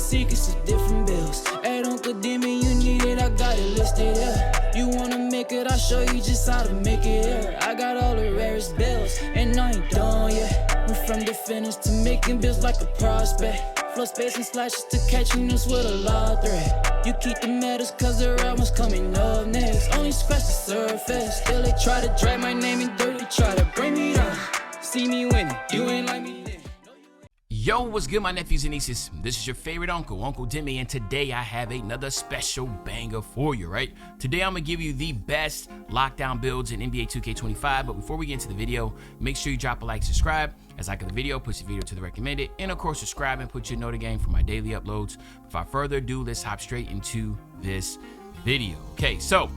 secrets of different bills. At Uncle Demi, you need it, I got it listed, yeah. You wanna make it, I'll show you just how to make it, yeah. I got all the rarest bills, and I ain't done yet. Went from the finish to making bills like a prospect. Flow space and slashes to catching us with a lot of threat. You keep the medals cause the right one's coming up next. Only scratch the surface. Still they try to drag my name in dirt. They try to bring me down. See me winning. You ain't like me then. Yo, what's good, my nephews and nieces? This is your favorite uncle, Uncle Demi, and today I have another special banger for you, right? Today I'm gonna give you the best lockdown builds in NBA 2K25, but before we get into the video, make sure you drop a like, subscribe, as I like the video, push the video to the recommended, and of course subscribe and put your note again for my daily uploads. Without further ado, let's hop straight into this video. Okay, so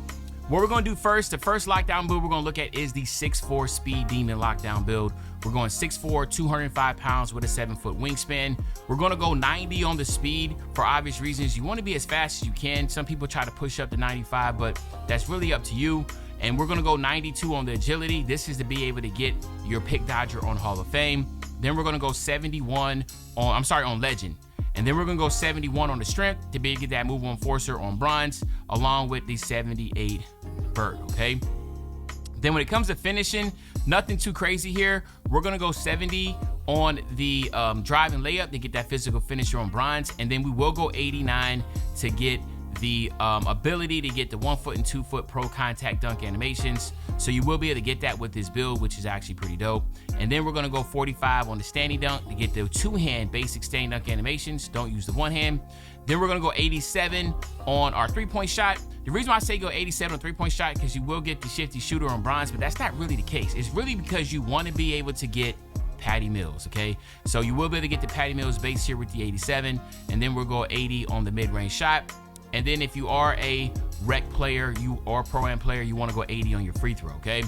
what we're gonna do first, the first lockdown build we're gonna look at is the 6'4" Speed Demon lockdown build. We're going 6'4", 205 pounds with a 7-foot wingspan. We're gonna go 90 on the speed for obvious reasons. You wanna be as fast as you can. Some people try to push up to 95, but that's really up to you. And we're gonna go 92 on the agility. This is to be able to get your pick dodger on Hall of Fame. Then we're gonna go 71 on legend. And then we're gonna go 71 on the strength to be able to get that move enforcer on bronze, along with the 78 vert, okay? Then when it comes to finishing, nothing too crazy here. We're gonna go 70 on the drive and layup to get that physical finisher on bronze, and then we will go 89 to get the ability to get the 1-foot and 2-foot pro contact dunk animations. So you will be able to get that with this build, which is actually pretty dope. And then we're gonna go 45 on the standing dunk to get the 2-hand basic standing dunk animations. Don't use the 1 hand. Then we're gonna go 87 on our 3-point shot. The reason why I say go 87 on 3-point shot, because you will get the shifty shooter on bronze, but that's not really the case. It's really because you wanna be able to get Patty Mills, okay? So you will be able to get the Patty Mills base here with the 87, and then we'll go 80 on the mid-range shot. And then if you are a rec player, or pro-am player, you wanna go 80 on your free throw, okay?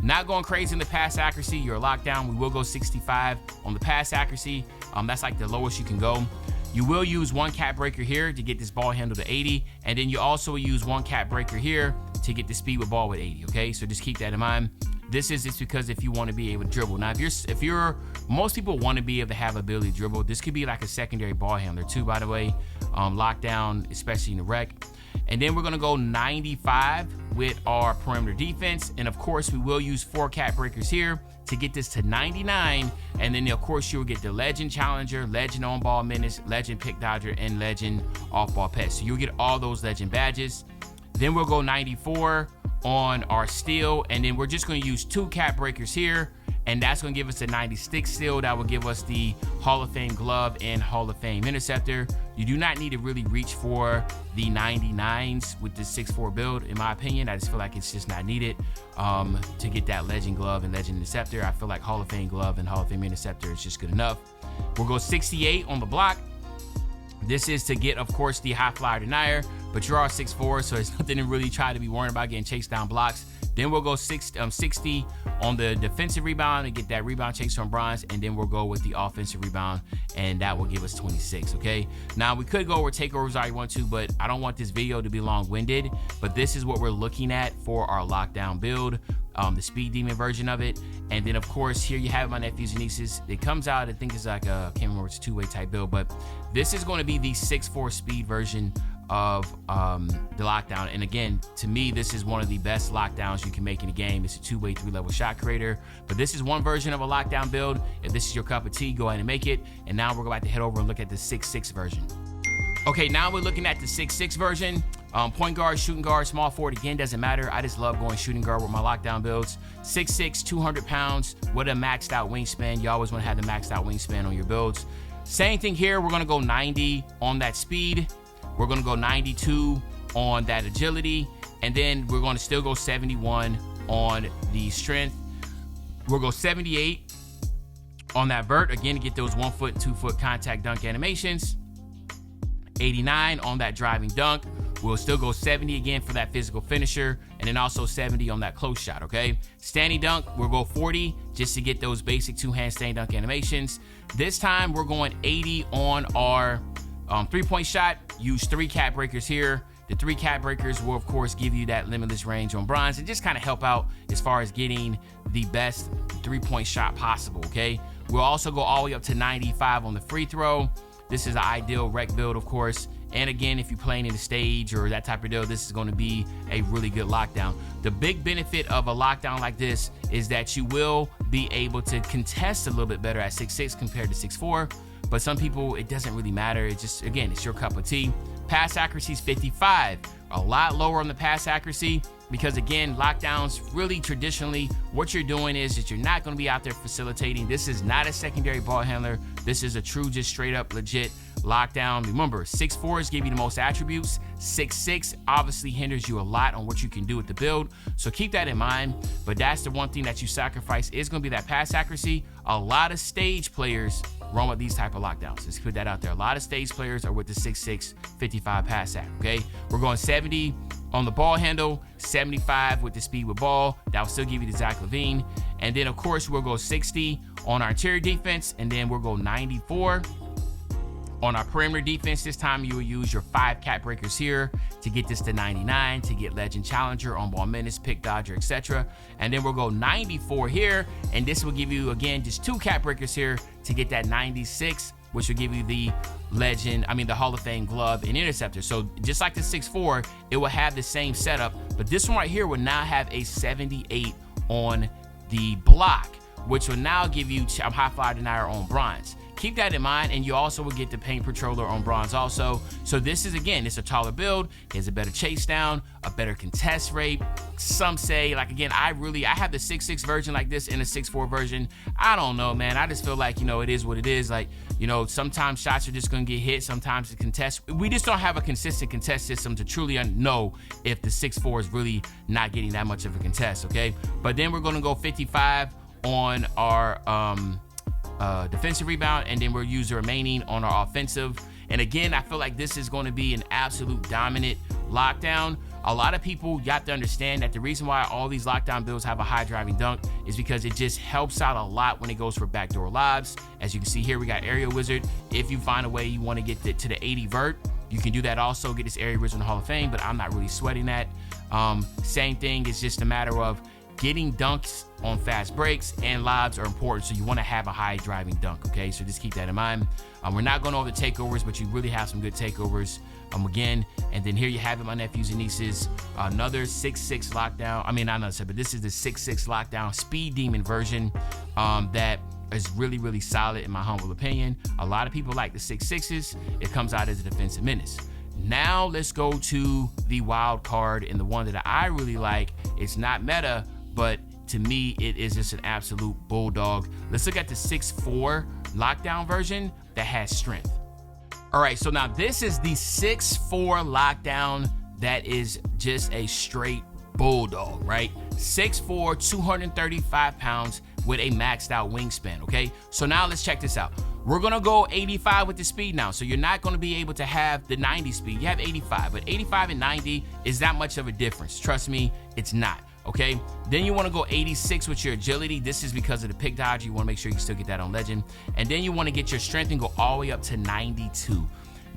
Not going crazy in the pass accuracy, you're locked down. We will go 65 on the pass accuracy. That's like the lowest you can go. You will use 1 cap breaker here to get this ball handle to 80, and then you also use 1 cap breaker here to get the speed with ball with 80, okay? So just keep that in mind. This is just because if you want to be able to dribble. Now, most people want to be able to have ability to dribble. This could be like a secondary ball handler too, by the way. Lockdown, especially in the rec. And then we're gonna go 95 with our perimeter defense. And of course, we will use 4 cap breakers here to get this to 99. And then of course, you'll get the legend challenger, legend on ball minutes, legend pick dodger, and legend off ball pet. So you'll get all those legend badges. Then we'll go 94 on our steal. And then we're just gonna use 2 cap breakers here. And that's gonna give us a 96 steal. That will give us the Hall of Fame glove and Hall of Fame interceptor. You do not need to really reach for the 99s with the 6'4" build, in my opinion. I just feel like it's just not needed to get that legend glove and legend interceptor. I feel like Hall of Fame glove and Hall of Fame interceptor is just good enough. We'll go 68 on the block. This is to get, of course, the high flyer denier, but you're all 6'4", so it's nothing to really try to be worrying about getting chased down blocks. Then we'll go 60 on the defensive rebound and get that rebound chase on bronze, and then we'll go with the offensive rebound, and that will give us 26, okay? Now, we could go over takeovers all you want to, but I don't want this video to be long-winded, but this is what we're looking at for our lockdown build, the Speed Demon version of it. And then, of course, here you have my nephews and nieces. It comes out, I think it's like a, I can't remember, it's a 2-way type build, but this is going to be the 6'4" speed version of the lockdown. And again, to me, this is one of the best lockdowns you can make in the game. It's a 2-way 3-level shot creator, but this is one version of a lockdown build. If this is your cup of tea, go ahead and make it. And now we're about to head over and look at the 6'6" version. Okay, now we're looking at the 6'6" version. Point guard, shooting guard, small forward, again, doesn't matter. I just love going shooting guard with my lockdown builds. 6'6", 200 pounds with a maxed out wingspan. You always want to have the maxed out wingspan on your builds. Same thing here. We're going to go 90 on that speed. We're gonna go 92 on that agility, and then we're gonna still go 71 on the strength. We'll go 78 on that vert, again, to get those 1-foot, 2-foot contact dunk animations. 89 on that driving dunk. We'll still go 70 again for that physical finisher, and then also 70 on that close shot, okay? Standing dunk, we'll go 40 just to get those basic 2-hand standing dunk animations. This time, we're going 80 on our 3-point shot. Use 3 cap breakers here. The 3 cap breakers will, of course, give you that limitless range on bronze and just kind of help out as far as getting the best 3-point shot possible, okay? We'll also go all the way up to 95 on the free throw. this is an ideal rec build, of course. And again, if you're playing in the stage or that type of deal, this is going to be a really good lockdown. The big benefit of a lockdown like this is that you will be able to contest a little bit better at 6'6" compared to 6'4". But some people, it doesn't really matter. It's just, again, it's your cup of tea. Pass accuracy is 55, a lot lower on the pass accuracy because, again, lockdowns, really traditionally, what you're doing is that you're not going to be out there facilitating. This is not a secondary ball handler. This is a true, just straight up, legit lockdown. Remember, 6'4" give you the most attributes. 6'6" obviously hinders you a lot on what you can do with the build. So keep that in mind. But that's the one thing that you sacrifice is going to be that pass accuracy. A lot of stage players run with these type of lockdowns. Let's put that out there. A lot of stage players are with the 6'6", 55 pass act, okay? We're going 70 on the ball handle, 75 with the speed with ball. That will still give you the Zach LaVine. And then, of course, we'll go 60 on our interior defense, and then we'll go 94 on our perimeter defense. This time you will use your 5 cap breakers here to get this to 99, to get legend, challenger, on ball minutes, pick dodger, etc. And then we'll go 94 here, and this will give you, again, just 2 cap breakers here to get that 96, which will give you the legend, the Hall of Fame glove and interceptor. So just like the 6'4", it will have the same setup, but this one right here will now have a 78 on the block, which will now give you high fly denier on bronze. Keep that in mind, and you also will get the paint patroller on bronze also. So this is, again, it's a taller build. It has a better chase down, a better contest rate. Some say, like, again, I have the 6'6" version like this and a 6'4" version. I don't know, man. I just feel like, it is what it is. Like, sometimes shots are just going to get hit. Sometimes the contest. We just don't have a consistent contest system to truly know if the 6'4" is really not getting that much of a contest, okay? But then we're going to go 55 on our defensive rebound, and then we'll use the remaining on our offensive. And again, I feel like this is going to be an absolute dominant lockdown. A lot of people, you have to understand that the reason why all these lockdown builds have a high driving dunk is because it just helps out a lot when it goes for backdoor lobs. As you can see here, we got Area Wizard. If you find a way you want to get to the 80 vert, you can do that also, get this Area Wizard in the Hall of Fame, but I'm not really sweating that. Same thing, it's just a matter of getting dunks on fast breaks and lobs are important, so you want to have a high driving dunk, okay? So just keep that in mind. We're not going over the takeovers, but you really have some good takeovers again. And then here you have it, my nephews and nieces, another 6'6" lockdown. But this is the 6'6" lockdown speed demon version that is really, really solid in my humble opinion. A lot of people like the 6'6s. It comes out as a defensive menace. Now let's go to the wild card, and the one that I really like. It's not meta, but to me, it is just an absolute bulldog. Let's look at the 6'4" lockdown version that has strength. All right, so now this is the 6'4" lockdown that is just a straight bulldog, right? 6'4", 235 pounds with a maxed out wingspan, okay? So now let's check this out. We're gonna go 85 with the speed now. So you're not gonna be able to have the 90 speed. You have 85, but 85 and 90 is that much of a difference. Trust me, it's not. Okay, then you want to go 86 with your agility. This is because of the pick dodge. You want to make sure you still get that on legend. And then you want to get your strength and go all the way up to 92.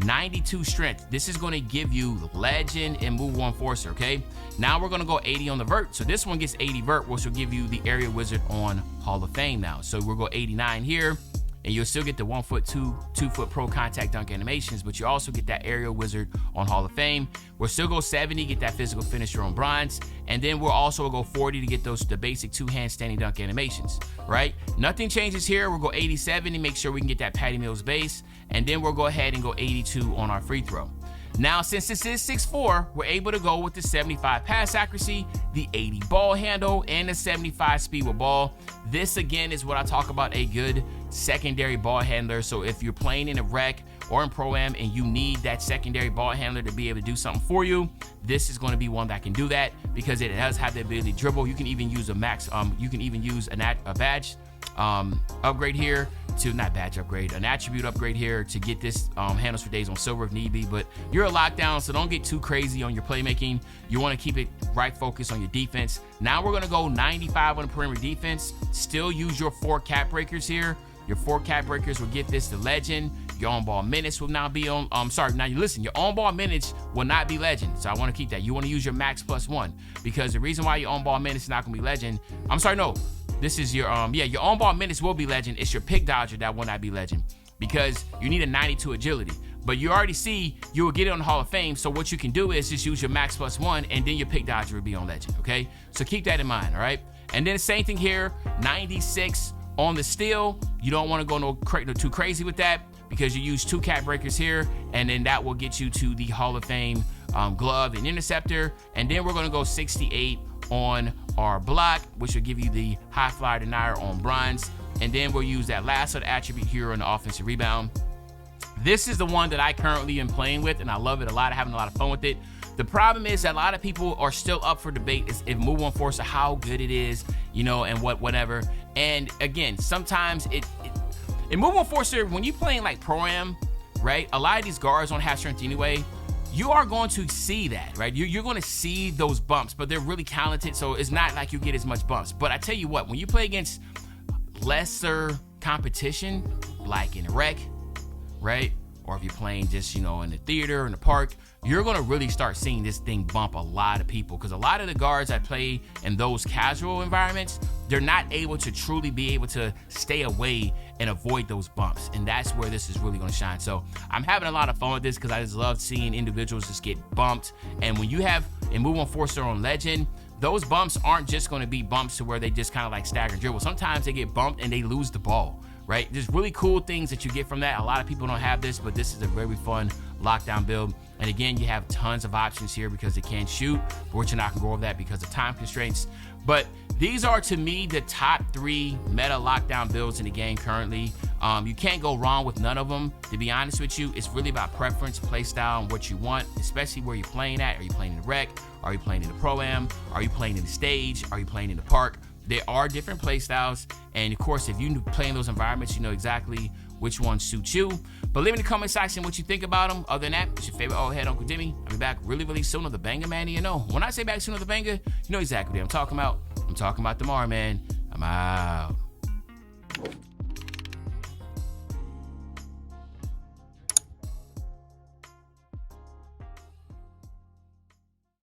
92 strength. This is going to give you legend and move one forcer, okay? Now we're going to go 80 on the vert. So this one gets 80 vert, which will give you the Area Wizard on Hall of Fame now. So we'll go 89 here. And you'll still get the 1 foot, 2 foot pro contact dunk animations, but you also get that Area Wizard on Hall of Fame. We'll still go 70, get that physical finisher on bronze. And then we'll also go 40 to get the basic 2-hand standing dunk animations, right? Nothing changes here. We'll go 87 to make sure we can get that Patty Mills base. And then we'll go ahead and go 82 on our free throw. Now, since this is 6'4", we're able to go with the 75 pass accuracy, the 80 ball handle, and the 75 speed with ball. This, again, is what I talk about, a good secondary ball handler. So if you're playing in a rec or in Pro-Am and you need that secondary ball handler to be able to do something for you, this is going to be one that can do that because it does have the ability to dribble. You can even use a max, you can even use a badge upgrade here to, not badge upgrade, an attribute upgrade here to get this handles for days on silver if need be. But you're a lockdown, so don't get too crazy on your playmaking. You want to keep it right focused on your defense. Now we're going to go 95 on the perimeter defense. Still use your 4 cap breakers here. Your 4 cap breakers will get this to legend. Your on-ball minutes will now be on, now you listen, your on-ball minutes will not be legend. So I want to keep that. You want to use your max +1 because the reason why your on-ball minutes is not going to be legend, this is your, your on-ball minutes will be legend. It's your pick dodger that will not be legend. because you need a 92 agility. But you already see you will get it on the Hall of Fame, so what you can do is just use your max +1, and then your pick dodger will be on legend, okay? So keep that in mind, all right? And then same thing here, 96 on the steel. You don't want to go no too crazy with that, because you use 2 cap breakers here, and then that will get you to the Hall of Fame glove and interceptor. And then we're going to go 68 on our block, which will give you the high flyer denier on bronze. And then we'll use that last other attribute here on the offensive rebound. This is the one that I currently am playing with, and I love it a lot. I'm having a lot of fun with it. The problem is that a lot of people are still up for debate is if Move One Forcer, how good it is, you know, and whatever. And again, sometimes in Move One Forcer, when you're playing like Pro-Am, right, a lot of these guards don't have strength anyway. You are going to see that, right? You're going to see those bumps, but they're really talented, so it's not like you get as much bumps. But I tell you what, when you play against lesser competition, like in a rec, right? Or if you're playing just, you know, in the theater, in the park, you're going to really start seeing this thing bump a lot of people, because a lot of the guards that play in those casual environments, they're not able to truly be able to stay away and avoid those bumps. And that's where this is really going to shine. So I'm having a lot of fun with this because I just love seeing individuals just get bumped. And when you have a Move One Forcer on legend, those bumps aren't just going to be bumps to where they just kind of like stagger dribble. Sometimes they get bumped and they lose the ball, right? There's really cool things that you get from that. A lot of people don't have this, but this is a very fun lockdown build. And again, you have tons of options here because it can shoot, but we're not gonna go over that because of time constraints. But these are, to me, the top 3 meta lockdown builds in the game currently. You can't go wrong with none of them. To be honest with you, it's really about preference, play style, and what you want, especially where you're playing at. Are you playing in the rec? Are you playing in the Pro-Am? Are you playing in the stage? Are you playing in the park? There are different play styles, and of course, if you play in those environments, you know exactly which one suits you. But leave in the comment section what you think about them. Other than that, it's your favorite old head, Uncle Demi. I'll be back really soon on the Banger Man. You know, when I say back soon on the Banger, you know exactly what I'm talking about. I'm talking about tomorrow, man. I'm out.